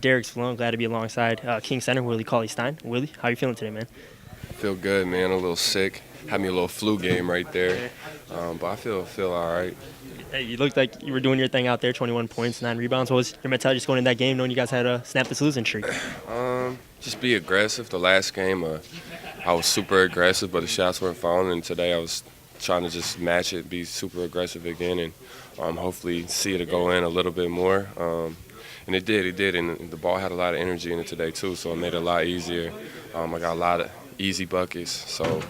Derek Spallone, glad to be alongside King Center, Willie Cauley-Stein. Willie, how you feeling today, man? Feel good, man. A little sick. Had me a little flu game right there, but I feel all right. Hey, you looked like you were doing your thing out there, 21 points, 9 rebounds. What was your mentality just going in that game, knowing you guys had a snap this losing streak? Just be aggressive. The last game, I was super aggressive, but the shots weren't falling. And today I was trying to just match it, be super aggressive again, and hopefully see it go in a little bit more. And it did. And the ball had a lot of energy in it today too, so it made it a lot easier. I got a lot of easy buckets, so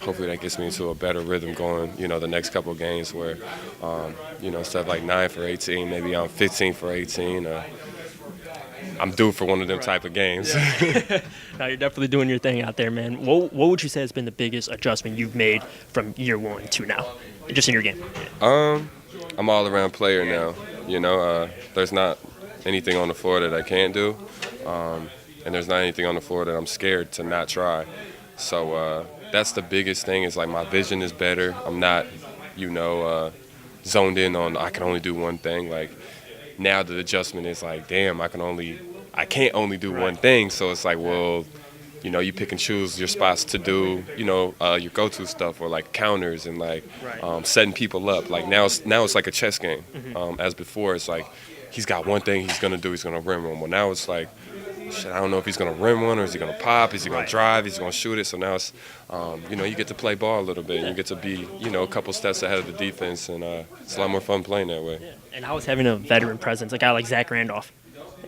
hopefully that gets me into a better rhythm going, the next couple of games where, instead of like 9 for 18, maybe I'm 15 for 18. I'm due for one of them type of games. Yeah. No, you're definitely doing your thing out there, man. What would you say has been the biggest adjustment you've made from year one to now, just in your game? I'm all around player now. There's not anything on the floor that I can't do, and there's not anything on the floor that I'm scared to not try. So that's the biggest thing. Is like my vision is better. I'm not, zoned in on I can only do one thing. Like now the adjustment is like, damn, I can't only do one thing. So it's like, well, you pick and choose your spots to do, your go-to stuff or like counters and like setting people up. Like now it's like a chess game. As before, it's like he's got one thing he's gonna do. He's gonna rim one. Well, now it's like, shit, I don't know if he's gonna rim one or is he gonna pop? Is he gonna drive? Is he gonna shoot it? So now it's, you get to play ball a little bit. And you get to be, a couple steps ahead of the defense, and it's a lot more fun playing that way. Yeah. And how is having a veteran presence, a guy like Zach Randolph,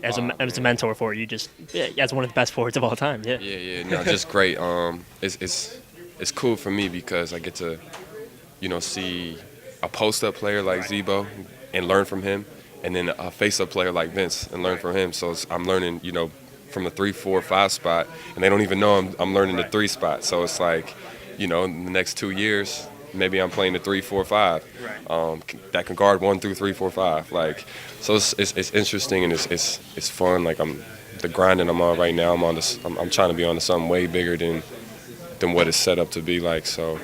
as a mentor for you, just as one of the best forwards of all time? Yeah. No, just great. It's cool for me because I get to, see a post-up player like Zebo and learn from him, and then a face-up player like Vince and learn from him. So I'm learning, from the 3, 4, 5 spot, and they don't even know I'm learning the 3 spot. So it's like, in the next 2 years, maybe I'm playing the 3, 4, 5. That can guard 1 through 3, 4, 5. Like, so it's interesting and it's fun. Like the grinding I'm on right now. I'm trying to be on to something way bigger than what it's set up to be like. So,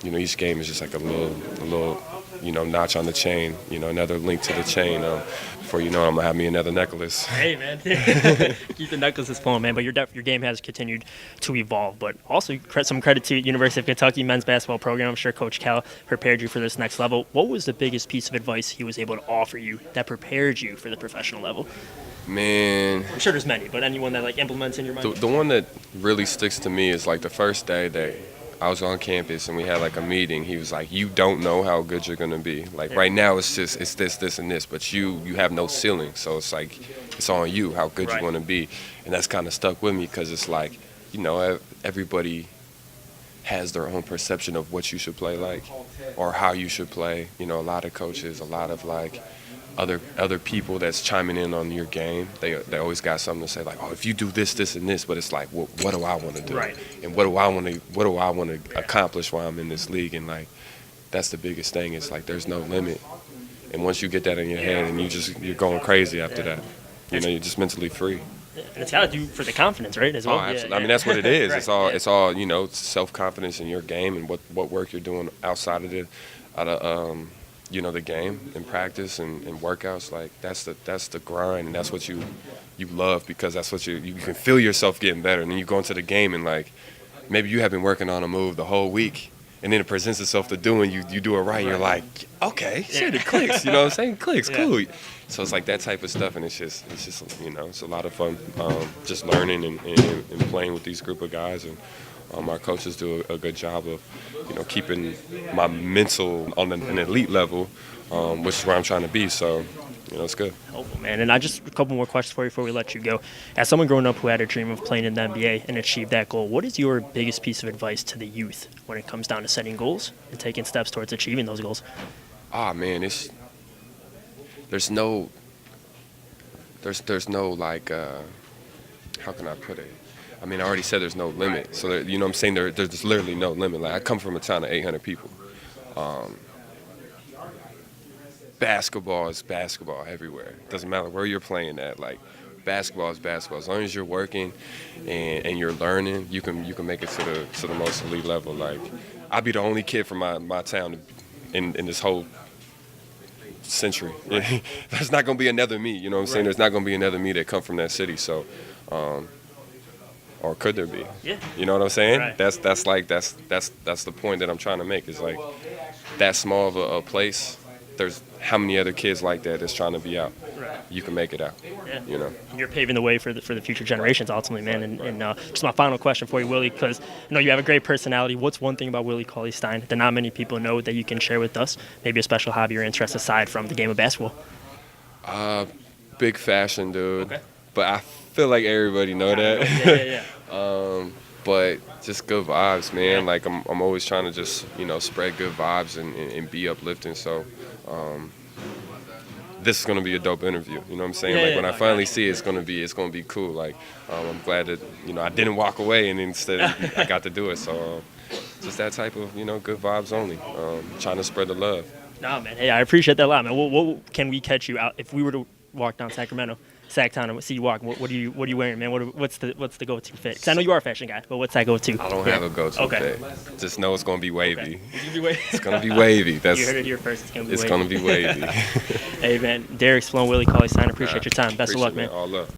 each game is just like a little notch on the chain. Another link to the chain. Before I'm gonna have me another necklace. Hey, man, keep the necklaces flowing, man. But your game has continued to evolve. But also, some credit to University of Kentucky men's basketball program. I'm sure Coach Cal prepared you for this next level. What was the biggest piece of advice he was able to offer you that prepared you for the professional level? Man, I'm sure there's many, but anyone that implements in your mind? The one that really sticks to me is like the first day that I was on campus and we had like a meeting. He was like, you don't know how good you're going to be. Like right now it's this, and this, but you have no ceiling. So it's like, it's on you how good you want to be. And that's kind of stuck with me because it's like, everybody has their own perception of what you should play like or how you should play. A lot of coaches, a lot of like other people that's chiming in on your game, they always got something to say like, oh, if you do this, and this, but it's like, what do I want to do? Right. And what do I want to accomplish while I'm in this league? And like, that's the biggest thing. It's like there's no limit. And once you get that in your head, and you're going crazy after that. You're just mentally free. And it's got to do for the confidence, right? As well. Oh, absolutely. I mean, that's what it is. Right. It's all self-confidence in your game and what work you're doing outside of the game and practice and workouts. Like that's the grind, and that's what you love because that's what you can feel yourself getting better. And then you go into the game and like maybe you have been working on a move the whole week, and then it presents itself to doing you do it right. And you're like, okay, shit, it clicks. You know what I'm saying? Clicks, cool. So it's like that type of stuff, and it's just it's a lot of fun, just learning and playing with these group of guys. And our coaches do a good job of, keeping my mental on an elite level, which is where I'm trying to be. So, it's good. Helpful, man. And just a couple more questions for you before we let you go. As someone growing up who had a dream of playing in the NBA and achieved that goal, what is your biggest piece of advice to the youth when it comes down to setting goals and taking steps towards achieving those goals? Man, there's no like, how can I put it? I mean, I already said there's no limit. So, what I'm saying? There's literally no limit. Like, I come from a town of 800 people. Basketball is basketball everywhere. Doesn't matter where you're playing at. Like, basketball is basketball. As long as you're working and you're learning, you can make it to the most elite level. Like, I'd be the only kid from my town in this whole century. There's not going to be another me. You know what I'm saying? There's not going to be another me that come from that city. So, or could there be? Yeah. You know what I'm saying? Right. That's the point that I'm trying to make. Is like that small of a place. There's how many other kids like that that's trying to be out. Right. You can make it out. Yeah. You know. You're paving the way for the future generations, ultimately, man. And just my final question for you, Willie, because you have a great personality. What's one thing about Willie Cauley-Stein that not many people know that you can share with us? Maybe a special hobby or interest aside from the game of basketball. Big fashion dude. Okay. But I feel like everybody know that. Yeah. But just good vibes, man. Yeah. Like I'm always trying to just spread good vibes and be uplifting. So this is gonna be a dope interview. You know what I'm saying? When I finally see it, it's gonna be cool. Like I'm glad that I didn't walk away and instead I got to do it. So just that type of good vibes only. Trying to spread the love. No, man. Hey, I appreciate that a lot, man. What can we catch you out if we were to walk down Sacktown and see you walking? What are you wearing, man? What's the go-to fit? Because I know you are a fashion guy, but what's that go-to? I don't have a go-to fit. Just know it's gonna be wavy. Okay. It's gonna be wavy. It's gonna be wavy. You heard it here first. It's gonna be wavy. Hey, man. Derek Spallone, Willie Cauley-Stein. Appreciate your time. Best of luck, man. All love.